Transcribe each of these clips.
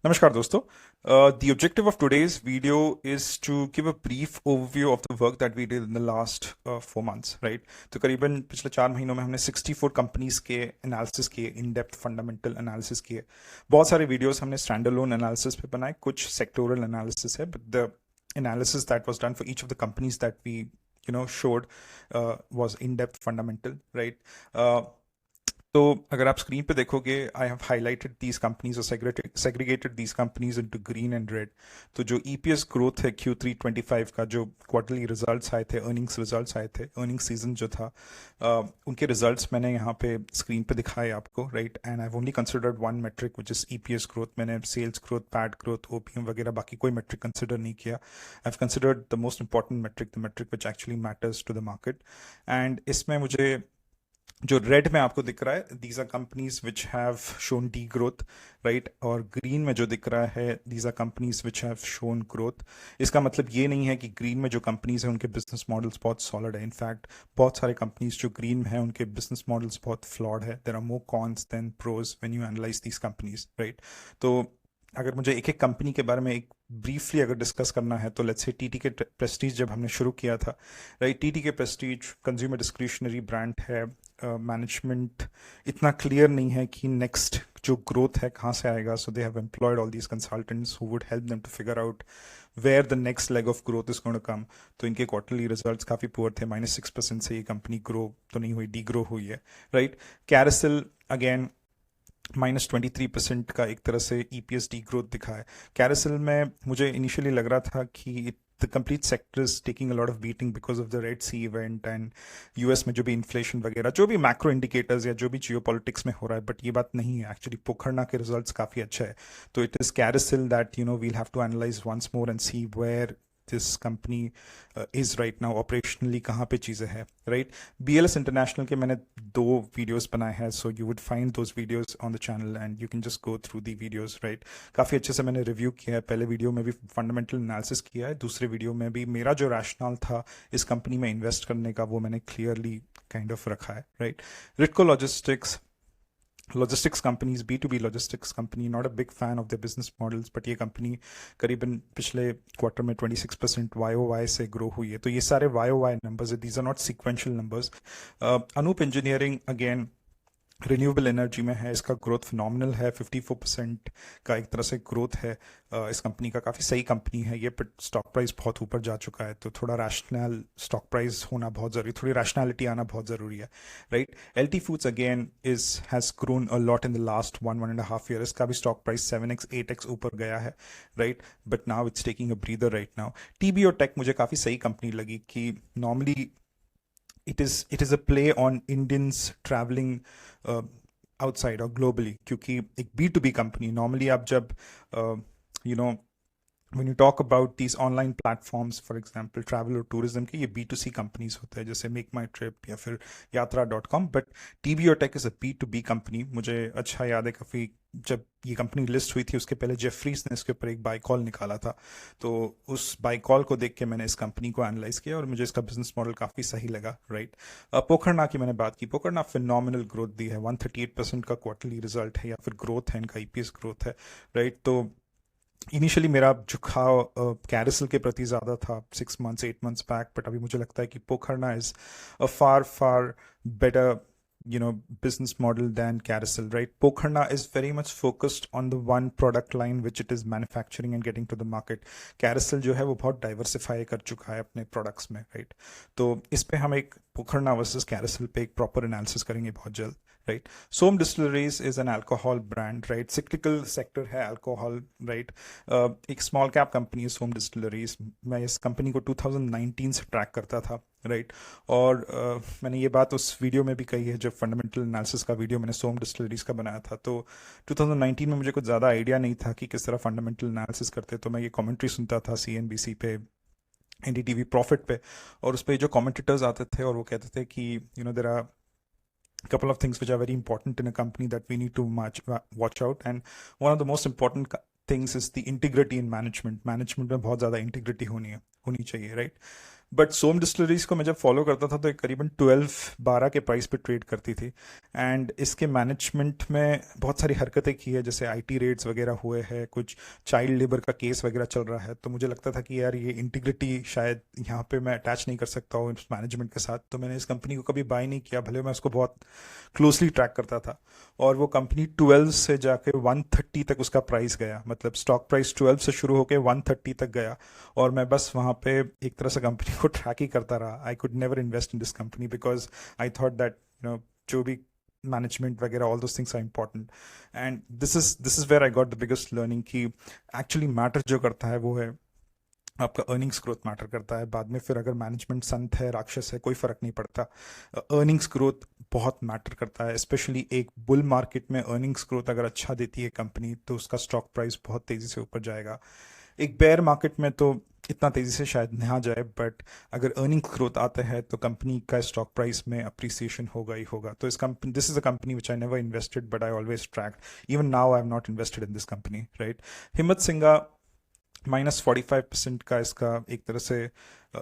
Namaskar दोस्तों. The objective of today's video is to give a brief overview of the work that we did in the last 4 months, right? तो करीबन पिछले 4 महीनों में हमने 64 companies के एनालिसिस किए, इन डेप्थ फंडामेंटल एनालिसिस किए. बहुत सारे वीडियोस हमने स्टैंड अलोन एनालिसिस पे बनाए, कुछ सेक्टोरल एनालिसिस है, but the analysis that was done for each of the companies that we showed was in depth fundamental, right? तो अगर आप स्क्रीन पे देखोगे, I have highlighted these companies और segregated these companies into green and red. तो जो EPS growth है Q3 25 का, जो क्वार्टरली रिजल्ट्स आए थे, अर्निंग्स रिजल्ट्स आए थे, अर्निंग सीजन जो था, उनके रिजल्ट्स मैंने यहाँ पे स्क्रीन पे दिखाए आपको, right? And I have only considered one metric which is EPS growth. मैंने sales growth, PAT growth, OPM वगैरह बाकी कोई मेट्रिक कंसिडर नहीं किया. I have considered the most important metric, the metric which actually matters to the market. And इसमें मुझे जो red में आपको दिख रहा है, these are companies which have shown degrowth, right? और ग्रीन में जो दिख रहा है, these are companies which have shown growth. इसका मतलब ये नहीं है कि ग्रीन में जो कंपनीज हैं उनके बिजनेस मॉडल्स बहुत सॉलिड है. इनफैक्ट बहुत सारे कंपनीज जो ग्रीन में है उनके बिजनेस मॉडल्स बहुत फ्लॉड है. There are more cons than pros when you analyse these companies, right? तो अगर मुझे एक एक कंपनी के बारे में एक ब्रीफली अगर डिस्कस करना है, तो लेट्स से टीटी के प्रेस्टीज जब हमने शुरू किया था, राइट? टीटी के प्रेस्टीज कंज्यूमर डिस्क्रिशनरी ब्रांड है. मैनेजमेंट इतना क्लियर नहीं है कि नेक्स्ट जो ग्रोथ है कहाँ से आएगा. So they have employed all these consultants who would help them to figure out where the next leg of growth is going to come. तो इनके क्वार्टरली रिजल्ट्स काफ़ी पुअर थे. -6% से ये कंपनी ग्रो तो नहीं हुई, डी ग्रो हुई है, राइट? कैरसिल अगेन -23% का एक तरह से ईपीएस डी ग्रोथ दिखा है. कैरसिल में मुझे इनिशियली लग रहा था कि the complete sector is taking a lot of beating because of the red sea event and US में जो भी इन्फ्लेशन वगैरह, जो भी मैक्रो इंडिकेटर्स या जो भी जियो पॉलिटिक्स में हो रहा है, बट ये बात नहीं है. एक्चुअली पोखरना के रिजल्ट्स काफ़ी अच्छा है. तो it is crucial that we'll have to analyse once more and see where this company is right now operationally, कहाँ पे चीज़ें हैं, right? BLS International के मैंने 2 वीडियोस बनाए हैं, so you would find those videos on the channel and you can just go through the videos, right? काफ़ी अच्छे से मैंने रिव्यू किया है. पहले वीडियो में भी फंडामेंटल एनालिसिस किया है, दूसरे वीडियो में भी मेरा जो रैशनल था इस कंपनी में इन्वेस्ट करने का, वो मैंने क्लियरली काइंड ऑफ रखा है, right? Ritco logistics companies, B2B logistics company, not a big fan of the business models, but ये कंपनी करीबन पिछले क्वार्टर में 26% YOY से ग्रो हुई है. तो ये सारे YOY नंबर्स है, these are not sequential numbers. Anup engineering again renewable energy में है, इसका ग्रोथ फिनोमिनल है. 54% का एक तरह से ग्रोथ है. इस कंपनी का काफ़ी सही कंपनी है ये, बट स्टॉक प्राइस बहुत ऊपर जा चुका है. तो थोड़ा रैशनल स्टॉक प्राइस होना बहुत ज़रूरी, थोड़ी रैशनैलिटी आना बहुत ज़रूरी है, right? LT foods again has grown a lot in the last 1.5 year. इसका भी स्टॉक प्राइस 7x 8x ऊपर गया है, right? But now it's taking a breather right now. TB और टेक मुझे काफ़ी सही कंपनी लगी कि normally it is a play on Indians traveling outside or globally, क्योंकि एक B2B कंपनी नॉर्मली आप जब you know when you talk about these online platforms, for example travel और tourism के, ये B2C कंपनीज होते हैं जैसे मेक माई ट्रिप या फिर yatra.com. But TBO Tek is a B2B company. मुझे अच्छा याद है काफ़ी, जब ये कंपनी लिस्ट हुई थी उसके पहले जेफरीज ने इसके ऊपर एक बाई कॉल निकाला था. तो उस बाई कॉल को देख के मैंने इस कंपनी को एनालाइज किया और मुझे इसका बिजनेस मॉडल काफ़ी सही लगा, राइट? पोखरना की मैंने बात की. पोखरना फिनोमिनल ग्रोथ दी है, 138% का क्वार्टरली रिजल्ट है या फिर ग्रोथ है, इनका ईपीएस ग्रोथ है, राइट? तो इनिशियली मेरा झुकाव कैरिसल के प्रति ज़्यादा था 6 months 8 months बैक, बट अभी मुझे लगता है कि Pokharna is a far better business model than Carousel, right? Pokhana is very much focused on the one product line which it is manufacturing and getting to the market. Carousel जो है वो बहुत diversify कर चुका है अपने products में, right? तो इस पे हम एक Pokhana versus Carousel पे एक proper analysis करेंगे बहुत जल्द, right? Som Distilleries is an alcohol brand, right? Cyclical sector है alcohol, right? एक small cap company है Som Distilleries. मैं इस company को 2019 से track करता था, राइट? और मैंने ये बात उस वीडियो में भी कही है जब फंडामेंटल एनालिसिस का वीडियो मैंने सोम डिस्टिलरीज का बनाया था. तो 2019 में मुझे कुछ ज़्यादा आइडिया नहीं था कि किस तरह फंडामेंटल एनालिसिस करते. तो मैं ये कमेंट्री सुनता था CNBC पे, NDTV प्रॉफिट पे, और उस पर जो कमेंटेटर्स आते थे और वो कहते थे कि there are couple of things which are very important in a company that we need to watch out, and one of the most important things is the integrity in management. Management में बहुत ज़्यादा integrity होनी चाहिए, right? But Som distilleries को मैं जब follow करता था तो ये करीबन 12-12 के प्राइस पे ट्रेड करती थी। एंड इसके मैनेजमेंट में बहुत सारी हरकतें की है, जैसे आईटी रेड्स वगैरह हुए हैं, कुछ चाइल्ड लेबर का केस वगैरह चल रहा है, तो मुझे लगता था कि यार ये इंटीग्रिटी शायद यहाँ पे मैं अटैच नहीं कर सकता हूँ इस मैनेजमेंट के साथ, तो मैंने इस कंपनी को कभी बाय नहीं किया, भले मैं उसको बहुत क्लोजली ट्रैक करता था। और वो कंपनी 12 से जाके 130 तक उसका प्राइस गया, मतलब स्टॉक प्राइस 12 से शुरू होकर 130 तक गया, और मैं बस वहाँ पे एक तरह से कंपनी को ट्रैक ही करता रहा। I could never invest in this company because I thought that जो भी मैनेजमेंट वगैरह all those things are important. And this is where I got the biggest learning कि एक्चुअली मैटर जो करता है वो है आपका अर्निंग्स ग्रोथ मैटर करता है। बाद में फिर अगर मैनेजमेंट संत है, राक्षस है, कोई फर्क नहीं पड़ता। अर्निंग्स ग्रोथ बहुत मैटर करता है, स्पेशली एक बुल मार्केट में अर्निंग्स ग्रोथ अगर अच्छा देती है कंपनी तो उसका स्टॉक प्राइस बहुत तेजी से ऊपर जाएगा। एक बेयर मार्केट में तो इतना तेजी से शायद नहीं आ जाए, बट अगर अर्निंग्स ग्रोथ आते हैं तो कंपनी का स्टॉक प्राइस में अप्रिसिएशन होगा ही होगा। तो इस company, this is a company which I never invested but I always tracked. Even now I am not invested in this company, right. हिम्मत सिंगा -45% का इसका एक तरह से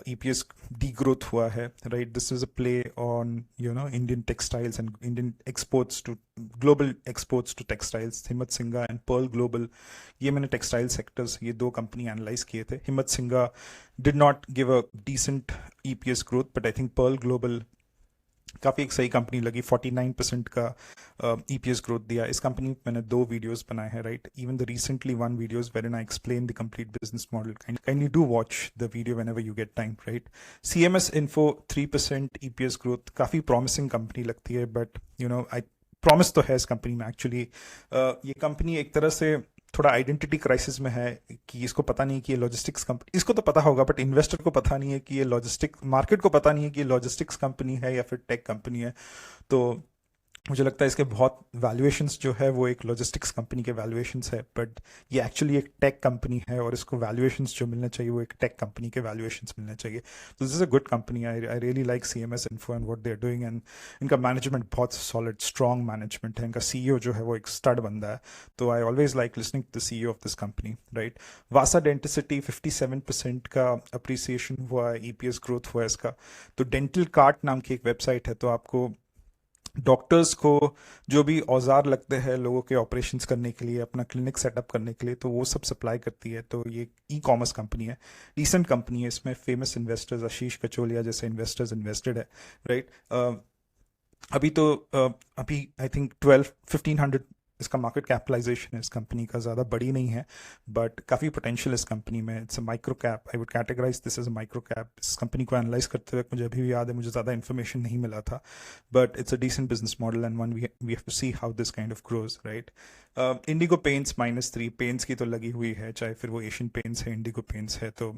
ईपीएस डी ग्रोथ हुआ है, right. This is a play on Indian textiles and Indian exports to global exports to textiles. Himatsingka and pearl global, ये मैंने टेक्सटाइल सेक्टर्स ये दो कंपनी एनालाइज किए थे। Himatsingka did not give a decent EPS growth, but I think Pearl Global काफ़ी एक सही company लगी, 49% का ईपीएस ग्रोथ दिया। इस कंपनी में मैंने 2 वीडियोस बनाए हैं, right. Even the recently 1 videos were in I explain the complete business model. Kindly do watch the video whenever you get time, right. CMS info 3% EPS growth, काफ़ी promising company लगती है, but I promise तो है इस company में actually. ये company एक तरह से थोड़ा आइडेंटिटी क्राइसिस में है कि इसको पता नहीं कि ये लॉजिस्टिक्स कंपनी, इसको तो पता होगा बट इन्वेस्टर को पता नहीं है कि ये लॉजिस्टिक्स, मार्केट को पता नहीं है कि ये लॉजिस्टिक्स कंपनी है या फिर टेक कंपनी है। तो मुझे लगता है इसके बहुत वैल्यूएशंस जो है वो एक लॉजिस्टिक्स कंपनी के वैल्यूएशंस है, बट ये एक्चुअली एक टेक कंपनी है और इसको वैल्यूएशंस जो मिलने चाहिए वो एक टेक कंपनी के वैल्यूएशंस मिलने चाहिए। तो this is a good company. I really like CMS info and what they are doing, and इनका मैनेजमेंट बहुत सॉलिड स्ट्रॉन्ग मैनेजमेंट है। इनका सीईओ जो है वो एक स्टड बंदा है, तो I always like listening to the CEO of this company, right. Vasa Denticity 57% का अप्रिसिएशन हुआ है, ईपीएस ग्रोथ हुआ है इसका। तो डेंटल कार्ट नाम की एक वेबसाइट है, तो आपको डॉक्टर्स को जो भी औजार लगते हैं लोगों के ऑपरेशंस करने के लिए, अपना क्लिनिक सेटअप करने के लिए, तो वो सब सप्लाई करती है। तो ये ई कॉमर्स कंपनी है, डिसेंट कंपनी है। इसमें फेमस इन्वेस्टर्स आशीष कचोलिया जैसे इन्वेस्टर्स इन्वेस्टेड है, राइट। अभी तो अभी आई थिंक 12-1500 इसका मार्केट कैपिटलाइजेशन है। इस कंपनी का ज़्यादा बड़ी नहीं है, बट काफ़ी पोटेंशियल इस कंपनी में। It's a micro cap, I would categorise this as a micro cap. इस कंपनी को एनालाइज करते हुए मुझे अभी भी याद है, मुझे ज़्यादा इन्फॉर्मेशन नहीं मिला था, but it's a decent business model and one we have to see how this kind of grows, right. Indigo Paints -3, paints की तो लगी हुई है, चाहे फिर वो एशियन पेंट्स है, इंडिगो पेंट्स है, तो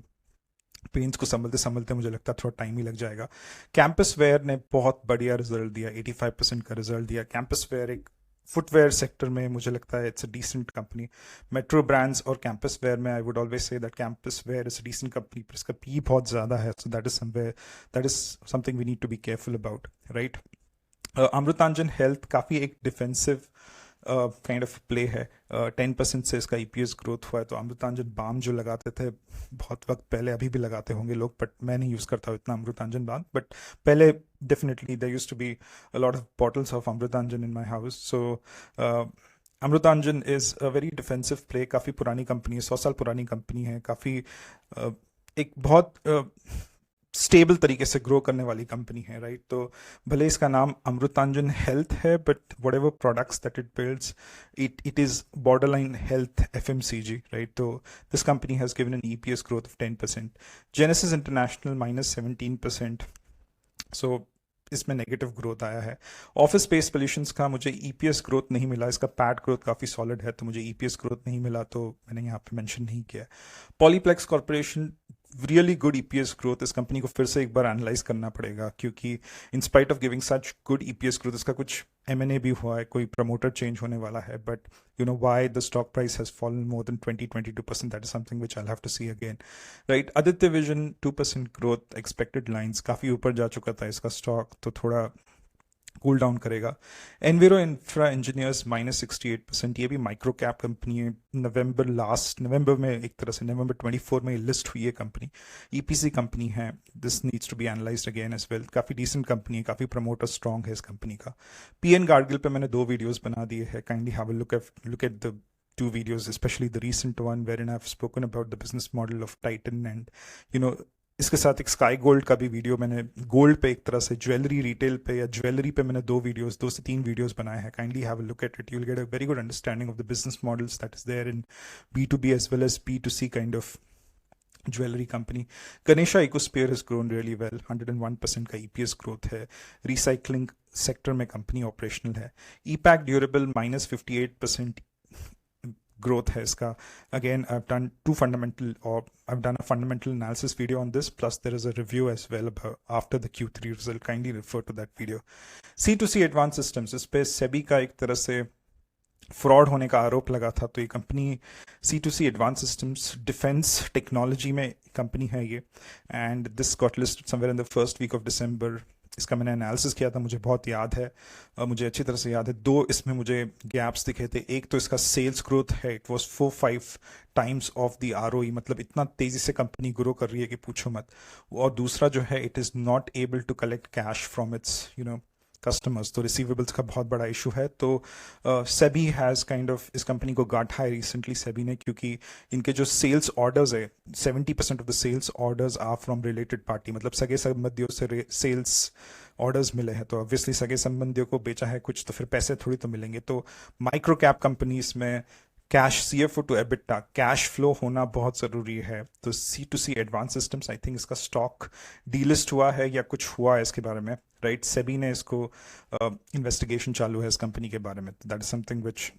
पेंट्स को संभलते संभलते मुझे लगता है थोड़ा टाइम ही लग जाएगा। कैंपस वेयर ने बहुत बढ़िया रिजल्ट दिया, 85% का रिजल्ट दिया। कैंपस वेयर एक फुटवेयर सेक्टर में मुझे लगता है it's a decent company. Metro Brands और कैंपस वेयर में I would always say that Campus wear is a decent company, पर इसका पी बहुत ज़्यादा है, so that is somewhere, that is something we need to be careful about, right. Amrutanjan health काफ़ी एक defensive kind of play है। 10% से इसका ईपीएस ग्रोथ हुआ है। तो अमृतांजन बाम जो लगाते थे बहुत वक्त पहले, अभी भी लगाते होंगे लोग, बट मैं नहीं यूज़ करता हूँ इतना अमृतांजन बाम, बट पहले definitely there used to be a lot of bottles of Amrutanjan in my house. So Amrutanjan is a very defensive play, काफ़ी पुरानी कंपनी है, 100 साल पुरानी कंपनी है, काफ़ी एक बहुत स्टेबल तरीके से ग्रो करने वाली कंपनी है, राइट। तो भले इसका नाम अमृतांजन हेल्थ है, but whatever products that it builds, it is border line health FMCG, right. तो this company has given an EPS growth of 10%। Genesis International -17%, so इसमें नेगेटिव ग्रोथ आया है। ऑफिस स्पेस सोल्यूशंस का मुझे EPS growth नहीं मिला, इसका PAT growth काफ़ी सॉलिड है, तो मुझे ईपीएस ग्रोथ नहीं मिला, तो मैंने यहाँ पे मेंशन नहीं किया। Polyplex corporation really good EPS growth. इस कंपनी को फिर से एक बार एनालाइज करना पड़ेगा, क्योंकि in spite of giving such good EPS growth, इसका कुछ एमएनए भी हुआ है, कोई प्रमोटर चेंज होने वाला है, but you know why the stock price has fallen more than 20-22%, that is something which I will have to see again, right. Aditya vision 2% growth expected lines, काफ़ी ऊपर जा चुका था इसका स्टॉक, तो थोड़ा कूल डाउन करेगा। एनविरो इंफ्रा इंजीनियर्स -68%, ये भी माइक्रो कैप कंपनी है। नवंबर में, एक तरह से नवंबर 24 में लिस्ट हुई है कंपनी। ईपीसी कंपनी है, this needs to be analysed again as well. काफ़ी डिसेंट कंपनी है, काफ़ी प्रमोटर स्ट्रॉन्ग है इस कंपनी का। पीएन गार्गिल पे मैंने 2 वीडियोज़ बना दिए हैं, kindly have a look at the 2 videos, especially the recent one wherein I've spoken about the business model of Titan and you know इसके साथ एक स्काई गोल्ड का भी वीडियो मैंने गोल्ड पे, एक तरह से ज्वेलरी रिटेल पे या ज्वेलरी पे मैंने 2 से 3 वीडियोस बनाए हैं। Kindly have a look at it, you will get a very good understanding of the business models that is there in B2B as well as B2C kind of jewellery company. Ganesha ecosphere has grown really well, 101% का EPS growth है। Recycling sector में company operational है। Epack durable -58% growth है इसका। Again, I've done a fundamental analysis video on this, plus there is a review as well about after the Q3 result. Kindly refer to that video. C2C Advanced Systems, इस पे सेबी का एक तरह से fraud होने का आरोप लगा था, तो ये company C2C Advanced Systems defence technology में कंपनी है ये, and this got listed somewhere in the first week of December. इसका मैंने एनालिसिस किया था, मुझे बहुत याद है, मुझे अच्छी तरह से याद है। 2 इसमें मुझे गैप्स दिखे थे। एक तो इसका सेल्स ग्रोथ है, it was 4-5 times of the ROE, मतलब इतना तेज़ी से कंपनी ग्रो कर रही है कि पूछो मत। और दूसरा जो है, it is not able to collect cash from its customers, तो रिसीवेबल्स का बहुत बड़ा इशू है। तो सेबी हैज़ काइंड ऑफ इस कंपनी को गांठा है रिसेंटली सेबी ने, क्योंकि इनके जो सेल्स ऑर्डर्स है, 70% of the sales orders are from related party, मतलब सगे संबंधियों से सेल्स ऑर्डर्स मिले हैं। तो ऑब्वियसली सगे संबंधियों को बेचा है कुछ, तो फिर पैसे थोड़ी तो मिलेंगे। तो माइक्रो कैप कंपनीज में cash CFO to EBITDA, cash flow होना बहुत ज़रूरी है। तो C2C advance systems, I think इसका स्टॉक डीलिस्ट हुआ है या कुछ हुआ है इसके बारे में, राइट? सेबी ने इसको इन्वेस्टिगेशन चालू है इस कंपनी के बारे में। That is something which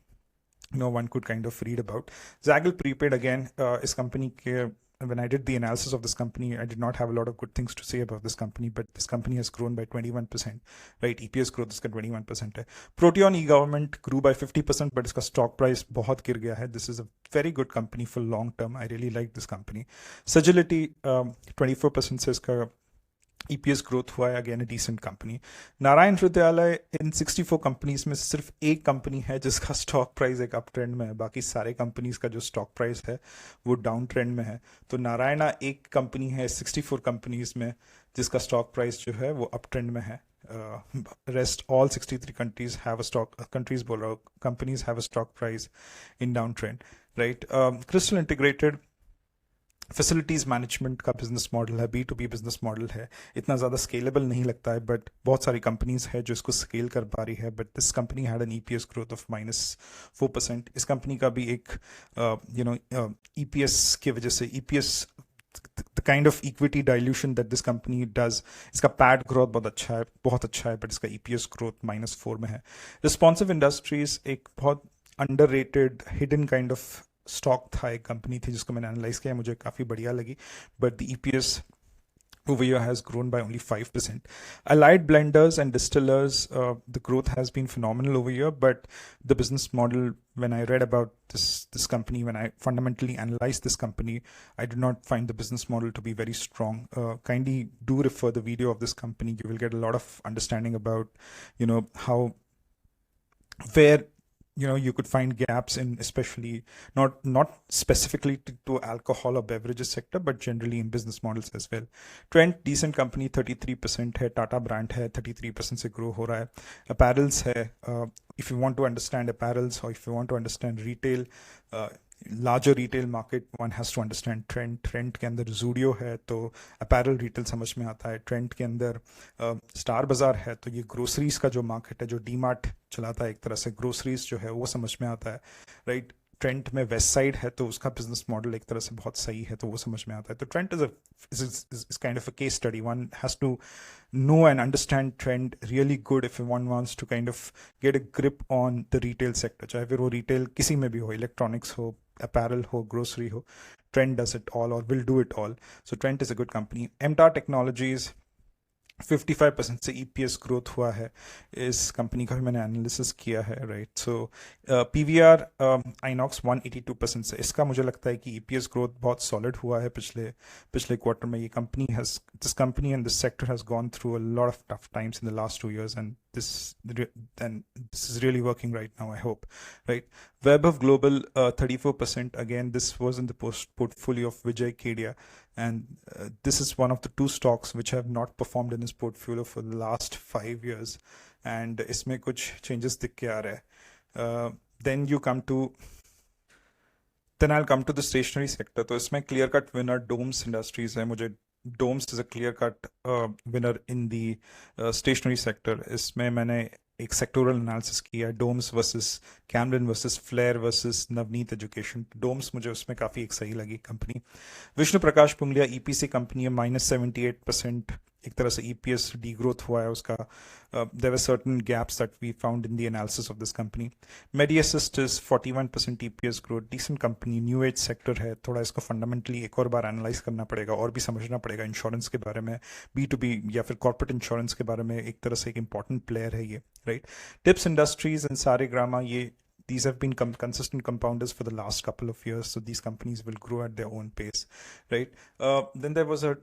no one could kind of read about. Zaggle Prepaid, again, is company ke, when I did the analysis of this company, I did not have a lot of good things to say about this company, but this company has grown by 21%, right? EPS growth इसका 21% है। Proteon e-government grew by 50%, but इसका stock price बहुत गिर गया है। This is a very good company for long term. I really like this company. Sagility, 24% से इसका EPS growth हुआ है, again a decent company. Narayana Hrudayalaya, इन 64 कंपनीज में सिर्फ एक कंपनी है जिसका स्टॉक प्राइस एक अप ट्रेंड में है, बाकी सारे कंपनीज का जो स्टॉक प्राइस है वो डाउन ट्रेंड में है। तो नारायणा एक कंपनी है 64 कंपनीज में जिसका स्टॉक प्राइस जो है वो अप ट्रेंड में है। Rest all 63 countries have a stock, countries बोल रहा हूँ, companies have a stock price in down trend, right? Crystal integrated facilities management का बिजनेस मॉडल है, B2B बिजनेस मॉडल है, इतना ज़्यादा स्केलेबल नहीं लगता है, बट बहुत सारी कंपनीज है जो इसको स्केल कर पा रही है। But this company had an EPS growth of -4%। इस कंपनी का भी एक EPS की वजह से EPS the kind of equity dilution that this company does, इसका पैड ग्रोथ बहुत अच्छा है, बट इसका EPS ग्रोथ -4 में है। रिस्पॉन्सिव इंडस्ट्रीज एक बहुत underrated hidden kind of stock था, एक कंपनी थी जिसको मैंने एनालाइज किया, मुझे काफ़ी बढ़िया लगी, but the EPS over here has grown by only 5%. Allied blenders and distillers, the growth has been phenomenal over here, but the business model, when I read about this company, when I fundamentally analyzed this company, I did not find the business model to be very strong. Kindly do refer the video of this company. You will get a lot of understanding about, how, where you could find gaps in, especially not specifically to alcohol or beverages sector, but generally in business models as well. Trent, decent company, 33% है। Tata brand है, 33% से grow हो रहा है। Apparels है, if you want to understand apparels or if you want to understand retail, larger retail market, one has to understand Trent के अंदर Zudio है, तो apparel retail समझ में आता है। Trent के अंदर स्टार बाजार है, तो ये ग्रोसरीज का जो मार्केट है, जो डीमार्ट चलाता है एक तरह से, ग्रोसरीज जो है वो समझ में आता है, राइट? ट्रेंट में वेस्ट साइड है, तो उसका बिजनेस मॉडल एक तरह से बहुत सही है, तो वो समझ में आता है। तो Trent is kind of a case study, one has to know and understand trend really good if one wants to kind of get a grip on the retail sector, चाहे फिर वो retail किसी में भी हो, electronics हो, apparel हो, grocery हो, Trent does it all or will do it all. So Trent is a good company. MTAR Technologies, 55% से EPS ग्रोथ हुआ है इस कंपनी का भी मैंने एनालिसिस किया है, राइट? सो PVR Inox 182% से, इसका मुझे लगता है कि EPS ग्रोथ बहुत सॉलिड हुआ है पिछले क्वार्टर में। ये company this company and this sector has gone through a lot of tough times in the last 2 years, and this then this is really working right now, I hope, right? Vaibhav Global, 34%. Again, this was in the portfolio of Vijay Kedia, and this is one of the two stocks which have not performed in his portfolio for the last 5 years, and इसमें कुछ changes दिख के आ रहा है. Then I'll come to the stationery sector. तो इसमें clear cut winner Domes Industries है. मुझे Domes is a clear cut winner in the stationery sector. इसमें मैंने एक sectoral analysis किया है, Domes versus Camden versus Flair versus Navneet Education. Domes मुझे उसमें काफ़ी एक सही लगी कंपनी. विष्णु प्रकाश पुंगलिया EPC कंपनी है, -78%. एक तरह से EPS degrowth हुआ है उसका. There were certain gaps that we found in the analysis of this company. MediAssist is 41% EPS growth, decent company, new age sector है. थोड़ा इसको fundamentally एक और बार analyze करना पड़ेगा और भी समझना पड़ेगा इंश्योरेंस के बारे में, B2B या फिर corporate insurance के बारे में. एक तरह से एक important player है ये, right? Tips Industries and Saregama, these have been consistent compounders for the last couple of years, so these companies will grow at their own pace, right? Then there was a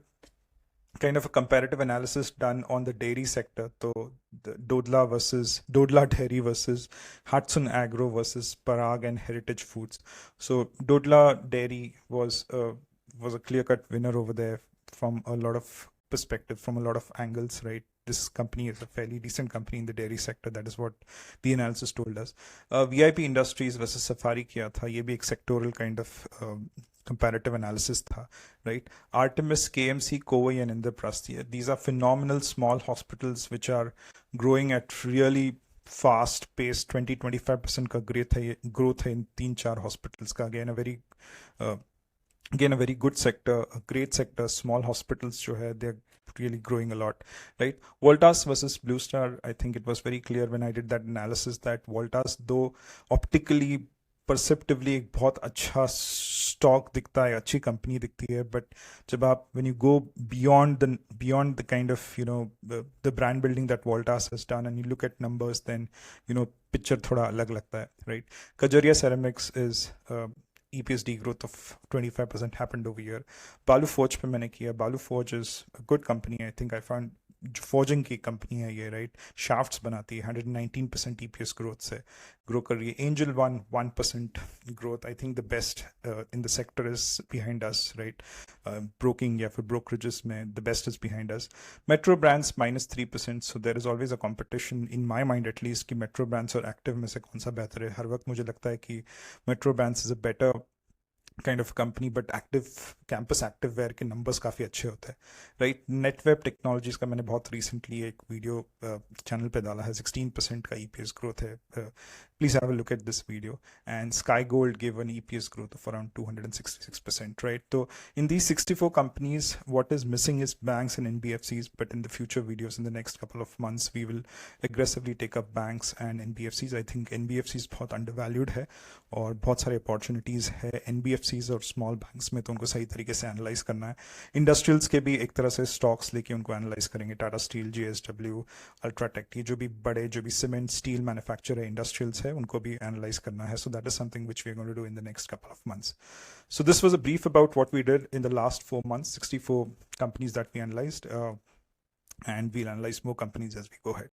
kind of a comparative analysis done on the dairy sector. So the Dodla Dairy versus Hudson Agro versus Parag and Heritage Foods. So Dodla Dairy was a clear-cut winner over there from a lot of perspective, from a lot of angles, right? This company is a fairly decent company in the dairy sector. That is what the analysis told us. VIP Industries versus Safari किया था. ये भी एक sectoral kind of comparative analysis tha, right? Artemis, KMC, Kovai and Indraprasthi. These are phenomenal small hospitals which are growing at really fast pace. 20-25% का growth है in 3-4 hospitals का. Again a very good sector, a great sector. Small hospitals जो है, they're really growing a lot, right? Voltas versus Blue Star. I think it was very clear when I did that analysis that Voltas, though optically perceptively एक बहुत अच्छा stock दिखता है, अच्छी company दिखती है, but जब आप when you go beyond the kind of, you know, the brand building that Voltas has done and you look at numbers, then, you know, picture थोड़ा अलग लगता है, right? Kajaria Ceramics is EPS degrowth of 25% happened over here. Balu Forge पे मैंने किया. Balu Forge is a good company. I think I found forging की company है ये, right? Shafts बनाती है, 119% EPS growth से grow कर रही है. Angel One 1% growth. I think the best in the sector is behind us, right? Broking या फिर brokerages में the best is behind us. Metro Brands -3%. So there is always a competition in my mind at least कि Metro Brands और Active में से कौन सा बेहतर है. हर वक्त मुझे लगता है कि Metro Brands is a better kind of company, but campus active wear के numbers काफ़ी अच्छे होते हैं, right? NetWeb Technologies का मैंने बहुत recently एक video channel पे डाला है. 16% का EPS growth है. Please have a look at this video. And Sky Gold gave an EPS growth of around 266%, right? So in these 64 companies, what is missing is banks and NBFCs, but in the future videos in the next couple of months, we will aggressively take up banks and NBFCs. I think NBFCs बहुत undervalued है और बहुत सारे opportunities है. NBFCs और small banks में तो उनको सही तरीके से analyze करना है. Industrials के भी एक तरह से stocks लेके उनको analyze करेंगे. Tata Steel, JSW, Ultratech, ये जो भी बड़े जो भी cement, steel manufacturer industrials है उनको भी analyze करना है. So that is something which we are going to do in the next couple of months. So this was a brief about what we did in the last 4 months, 64 companies that we analyzed, and we'll analyze more companies as we go ahead.